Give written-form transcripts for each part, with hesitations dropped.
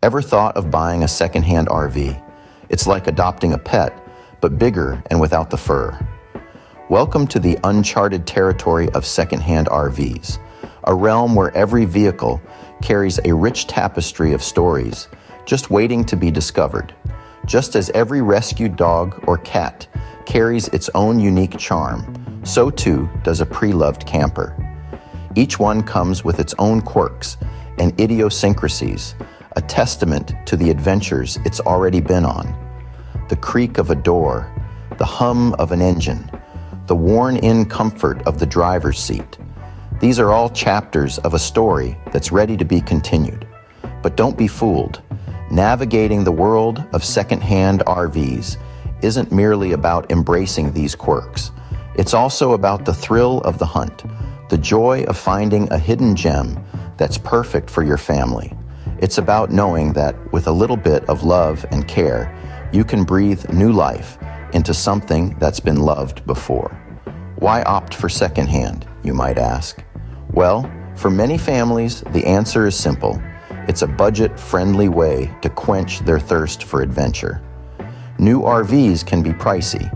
Ever thought of buying a secondhand RV? It's like adopting a pet, but bigger and without the fur. Welcome to the uncharted territory of secondhand RVs, a realm where every vehicle carries a rich tapestry of stories just waiting to be discovered. Just as every rescued dog or cat carries its own unique charm, so too does a pre-loved camper. Each one comes with its own quirks and idiosyncrasies, a testament to the adventures it's already been on. The creak of a door, the hum of an engine, the worn-in comfort of the driver's seat. These are all chapters of a story that's ready to be continued. But don't be fooled. Navigating the world of secondhand RVs isn't merely about embracing these quirks. It's also about the thrill of the hunt, the joy of finding a hidden gem that's perfect for your family. It's about knowing that with a little bit of love and care, you can breathe new life into something that's been loved before. Why opt for secondhand, you might ask? Well, for many families, the answer is simple. It's a budget-friendly way to quench their thirst for adventure. New RVs can be pricey,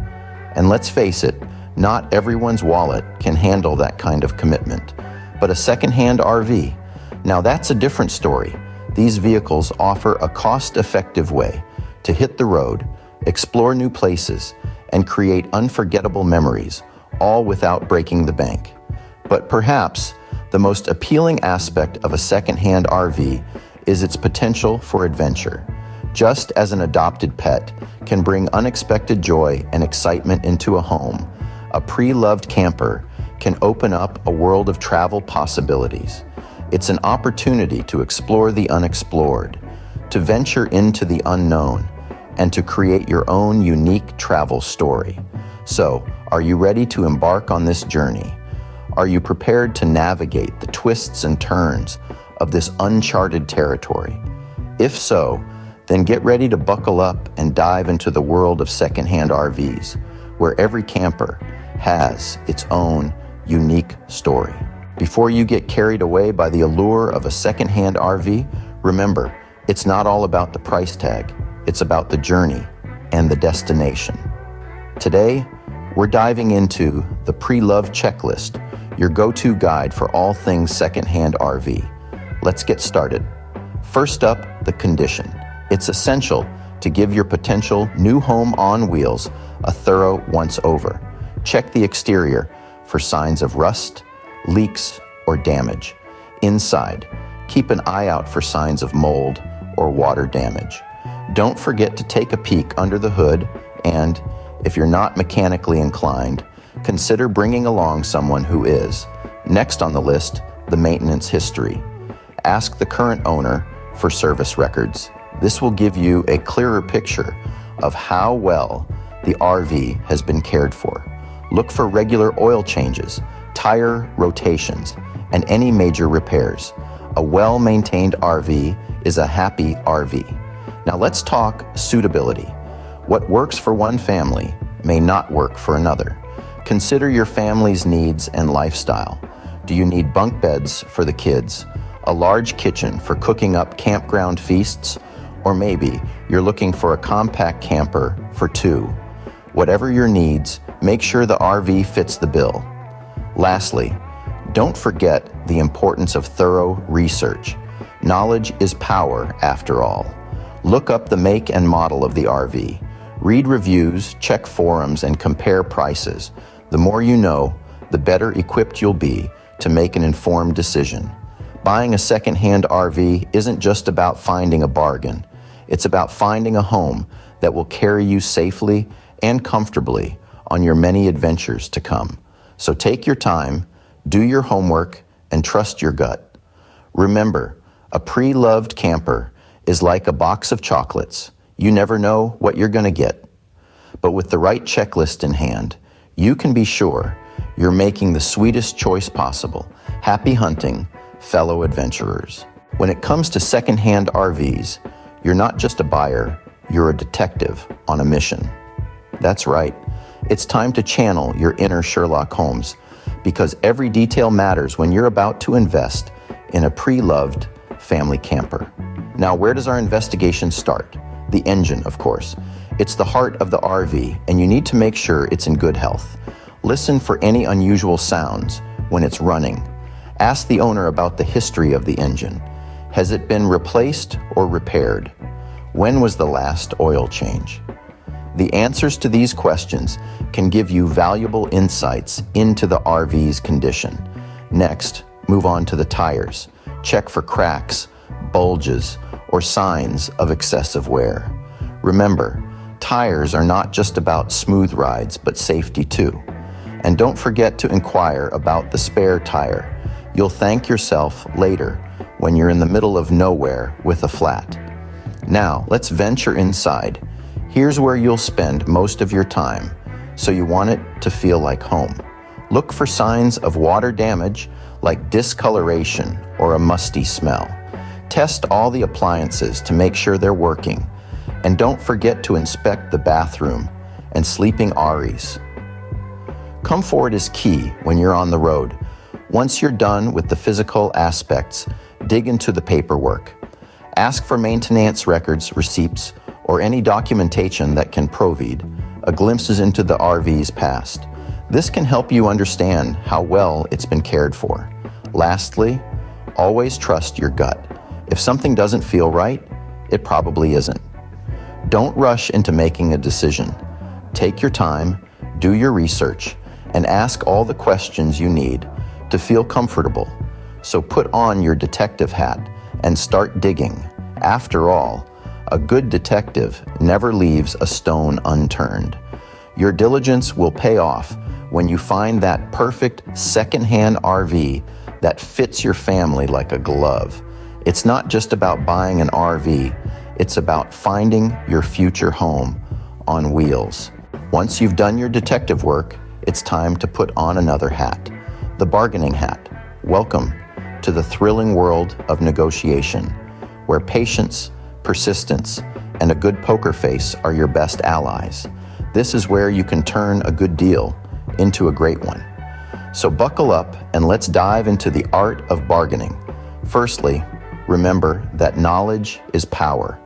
and let's face it, not everyone's wallet can handle that kind of commitment. But a secondhand RV, now that's a different story. These vehicles offer a cost-effective way to hit the road, explore new places, and create unforgettable memories, all without breaking the bank. But perhaps the most appealing aspect of a secondhand RV is its potential for adventure. Just as an adopted pet can bring unexpected joy and excitement into a home, a pre-loved camper can open up a world of travel possibilities. It's an opportunity to explore the unexplored, to venture into the unknown, and to create your own unique travel story. So, are you ready to embark on this journey? Are you prepared to navigate the twists and turns of this uncharted territory? If so, then get ready to buckle up and dive into the world of secondhand RVs, where every camper has its own unique story. Before you get carried away by the allure of a secondhand RV, remember, it's not all about the price tag. It's about the journey and the destination. Today, we're diving into the Pre-Loved Checklist, your go-to guide for all things secondhand RV. Let's get started. First up, the condition. It's essential to give your potential new home on wheels a thorough once-over. Check the exterior for signs of rust, leaks, or damage. Inside, keep an eye out for signs of mold or water damage. Don't forget to take a peek under the hood and, if you're not mechanically inclined, consider bringing along someone who is. Next on the list, the maintenance history. Ask the current owner for service records. This will give you a clearer picture of how well the RV has been cared for. Look for regular oil changes, tire rotations, and any major repairs. A well-maintained RV is a happy RV. Now let's talk suitability. What works for one family may not work for another. Consider your family's needs and lifestyle. Do you need bunk beds for the kids, a large kitchen for cooking up campground feasts, or maybe you're looking for a compact camper for two? Whatever your needs, make sure the RV fits the bill. Lastly, don't forget the importance of thorough research. Knowledge is power, after all. Look up the make and model of the RV. Read reviews, check forums, and compare prices. The more you know, the better equipped you'll be to make an informed decision. Buying a secondhand RV isn't just about finding a bargain. It's about finding a home that will carry you safely and comfortably on your many adventures to come. So take your time, do your homework, and trust your gut. Remember, a pre-loved camper is like a box of chocolates. You never know what you're going to get. But with the right checklist in hand, you can be sure you're making the sweetest choice possible. Happy hunting, fellow adventurers. When it comes to secondhand RVs, you're not just a buyer, you're a detective on a mission. That's right. It's time to channel your inner Sherlock Holmes, because every detail matters when you're about to invest in a pre-loved family camper. Now, where does our investigation start? The engine, of course. It's the heart of the RV, and you need to make sure it's in good health. Listen for any unusual sounds when it's running. Ask the owner about the history of the engine. Has it been replaced or repaired? When was the last oil change? The answers to these questions can give you valuable insights into the RV's condition. Next, move on to the tires. Check for cracks, bulges, or signs of excessive wear. Remember, tires are not just about smooth rides, but safety too. And don't forget to inquire about the spare tire. You'll thank yourself later when you're in the middle of nowhere with a flat. Now, let's venture inside. Here's where you'll spend most of your time, so you want it to feel like home. Look for signs of water damage, like discoloration or a musty smell. Test all the appliances to make sure they're working. And don't forget to inspect the bathroom and sleeping areas. Comfort is key when you're on the road. Once you're done with the physical aspects, dig into the paperwork. Ask for maintenance records, receipts, or any documentation that can provide a glimpse into the RV's past. This can help you understand how well it's been cared for. Lastly, always trust your gut. If something doesn't feel right, it probably isn't. Don't rush into making a decision. Take your time, do your research, and ask all the questions you need to feel comfortable. So put on your detective hat and start digging. After all, a good detective never leaves a stone unturned. Your diligence will pay off when you find that perfect secondhand RV that fits your family like a glove. It's not just about buying an RV, it's about finding your future home on wheels. Once you've done your detective work, it's time to put on another hat, the bargaining hat. Welcome to the thrilling world of negotiation, where patience, persistence, and a good poker face are your best allies. This is where you can turn a good deal into a great one. So buckle up and let's dive into the art of bargaining. Firstly, remember that knowledge is power.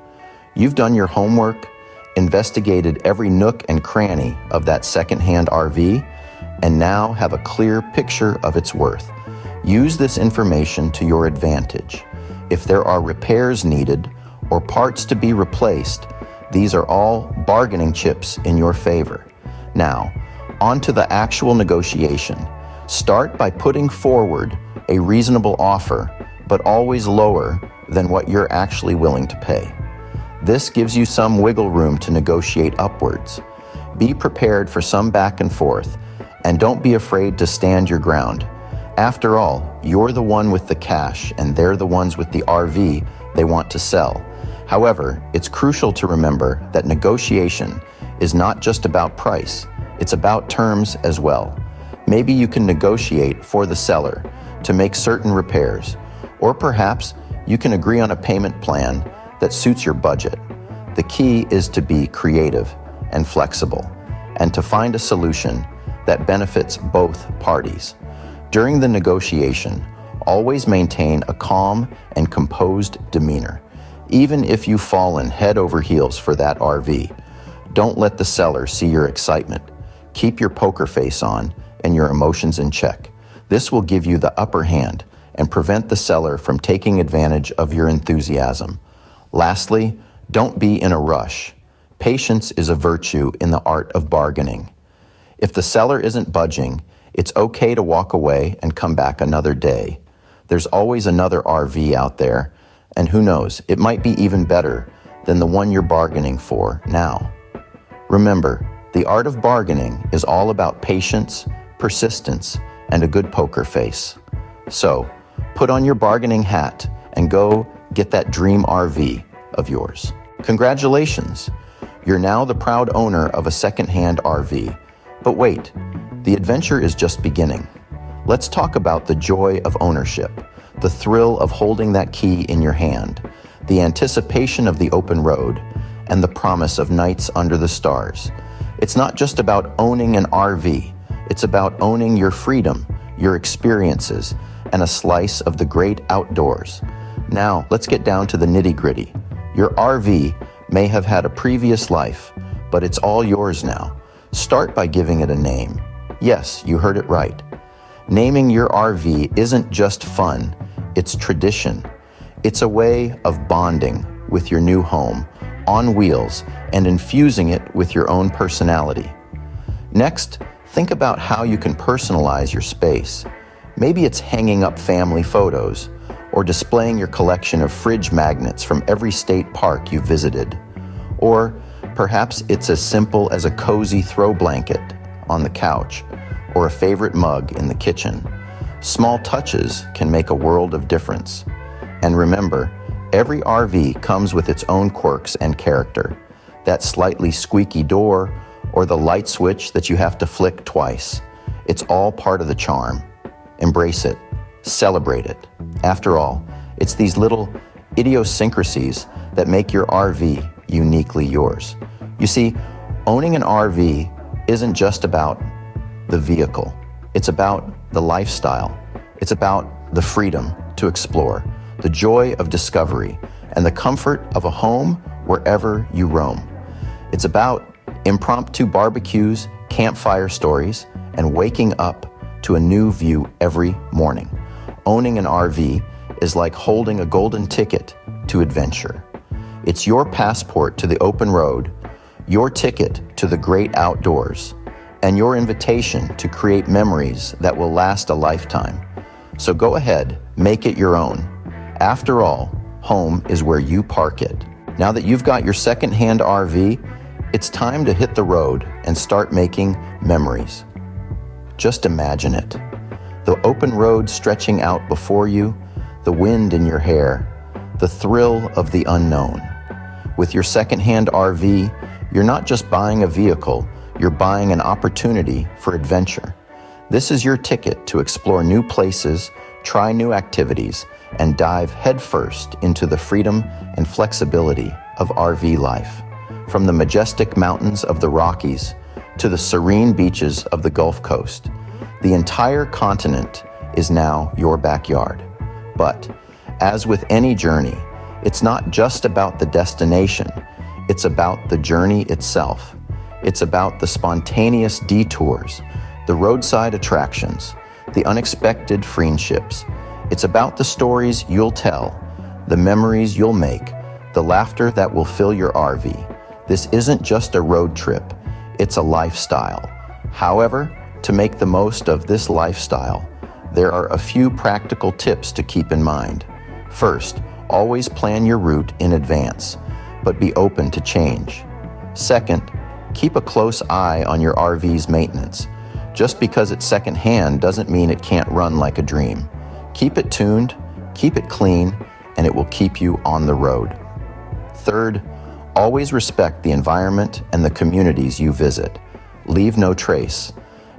You've done your homework, investigated every nook and cranny of that secondhand RV, and now have a clear picture of its worth. Use this information to your advantage. If there are repairs needed or parts to be replaced, these are all bargaining chips in your favor. Now, on to the actual negotiation. Start by putting forward a reasonable offer, but always lower than what you're actually willing to pay. This gives you some wiggle room to negotiate upwards. Be prepared for some back and forth, and don't be afraid to stand your ground. After all, you're the one with the cash, and they're the ones with the RV they want to sell. However, it's crucial to remember that negotiation is not just about price, it's about terms as well. Maybe you can negotiate for the seller to make certain repairs, or perhaps you can agree on a payment plan that suits your budget. The key is to be creative and flexible, and to find a solution that benefits both parties. During the negotiation, always maintain a calm and composed demeanor. Even if you've fallen head over heels for that RV, don't let the seller see your excitement. Keep your poker face on and your emotions in check. This will give you the upper hand and prevent the seller from taking advantage of your enthusiasm. Lastly, don't be in a rush. Patience is a virtue in the art of bargaining. If the seller isn't budging, it's okay to walk away and come back another day. There's always another RV out there, and who knows, it might be even better than the one you're bargaining for now. Remember, the art of bargaining is all about patience, persistence, and a good poker face. So, put on your bargaining hat and go get that dream RV of yours. Congratulations! You're now the proud owner of a second-hand RV. But wait, the adventure is just beginning. Let's talk about the joy of ownership, the thrill of holding that key in your hand, the anticipation of the open road, and the promise of nights under the stars. It's not just about owning an RV, it's about owning your freedom, your experiences, and a slice of the great outdoors. Now, let's get down to the nitty-gritty. Your RV may have had a previous life, but it's all yours now. Start by giving it a name. Yes, you heard it right. Naming your RV isn't just fun, it's tradition. It's a way of bonding with your new home, on wheels, and infusing it with your own personality. Next, think about how you can personalize your space. Maybe it's hanging up family photos, or displaying your collection of fridge magnets from every state park you visited. Or perhaps it's as simple as a cozy throw blanket on the couch, or a favorite mug in the kitchen. Small touches can make a world of difference. And remember, every RV comes with its own quirks and character. That slightly squeaky door, or the light switch that you have to flick twice. It's all part of the charm. Embrace it. Celebrate it. After all, it's these little idiosyncrasies that make your RV uniquely yours. You see, owning an RV isn't just about the vehicle. It's about the lifestyle. It's about the freedom to explore, the joy of discovery, and the comfort of a home wherever you roam. It's about impromptu barbecues, campfire stories, and waking up to a new view every morning. Owning an RV is like holding a golden ticket to adventure. It's your passport to the open road, your ticket to the great outdoors, and your invitation to create memories that will last a lifetime. So go ahead, make it your own. After all, home is where you park it. Now that you've got your second-hand RV, it's time to hit the road and start making memories. Just imagine it. The open road stretching out before you, the wind in your hair, the thrill of the unknown. With your second-hand RV, you're not just buying a vehicle, you're buying an opportunity for adventure. This is your ticket to explore new places, try new activities, and dive headfirst into the freedom and flexibility of RV life. From the majestic mountains of the Rockies to the serene beaches of the Gulf Coast, the entire continent is now your backyard. But, as with any journey, it's not just about the destination, it's about the journey itself. It's about the spontaneous detours, the roadside attractions, the unexpected friendships. It's about the stories you'll tell, the memories you'll make, the laughter that will fill your RV. This isn't just a road trip, it's a lifestyle. However, to make the most of this lifestyle, there are a few practical tips to keep in mind. First, always plan your route in advance, but be open to change. Second, keep a close eye on your RV's maintenance. Just because it's secondhand doesn't mean it can't run like a dream. Keep it tuned, keep it clean, and it will keep you on the road. Third, always respect the environment and the communities you visit. Leave no trace,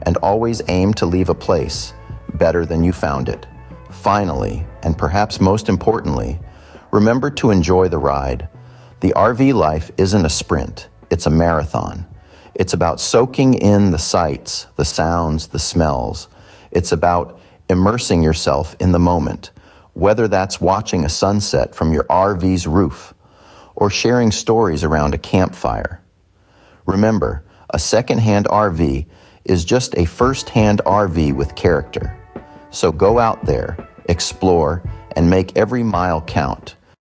and always aim to leave a place better than you found it. Finally, and perhaps most importantly, remember to enjoy the ride. The RV life isn't a sprint, it's a marathon. It's about soaking in the sights, the sounds, the smells. It's about immersing yourself in the moment, whether that's watching a sunset from your RV's roof or sharing stories around a campfire. Remember, a second-hand RV is just a first-hand RV with character. So go out there, explore, and make every mile count.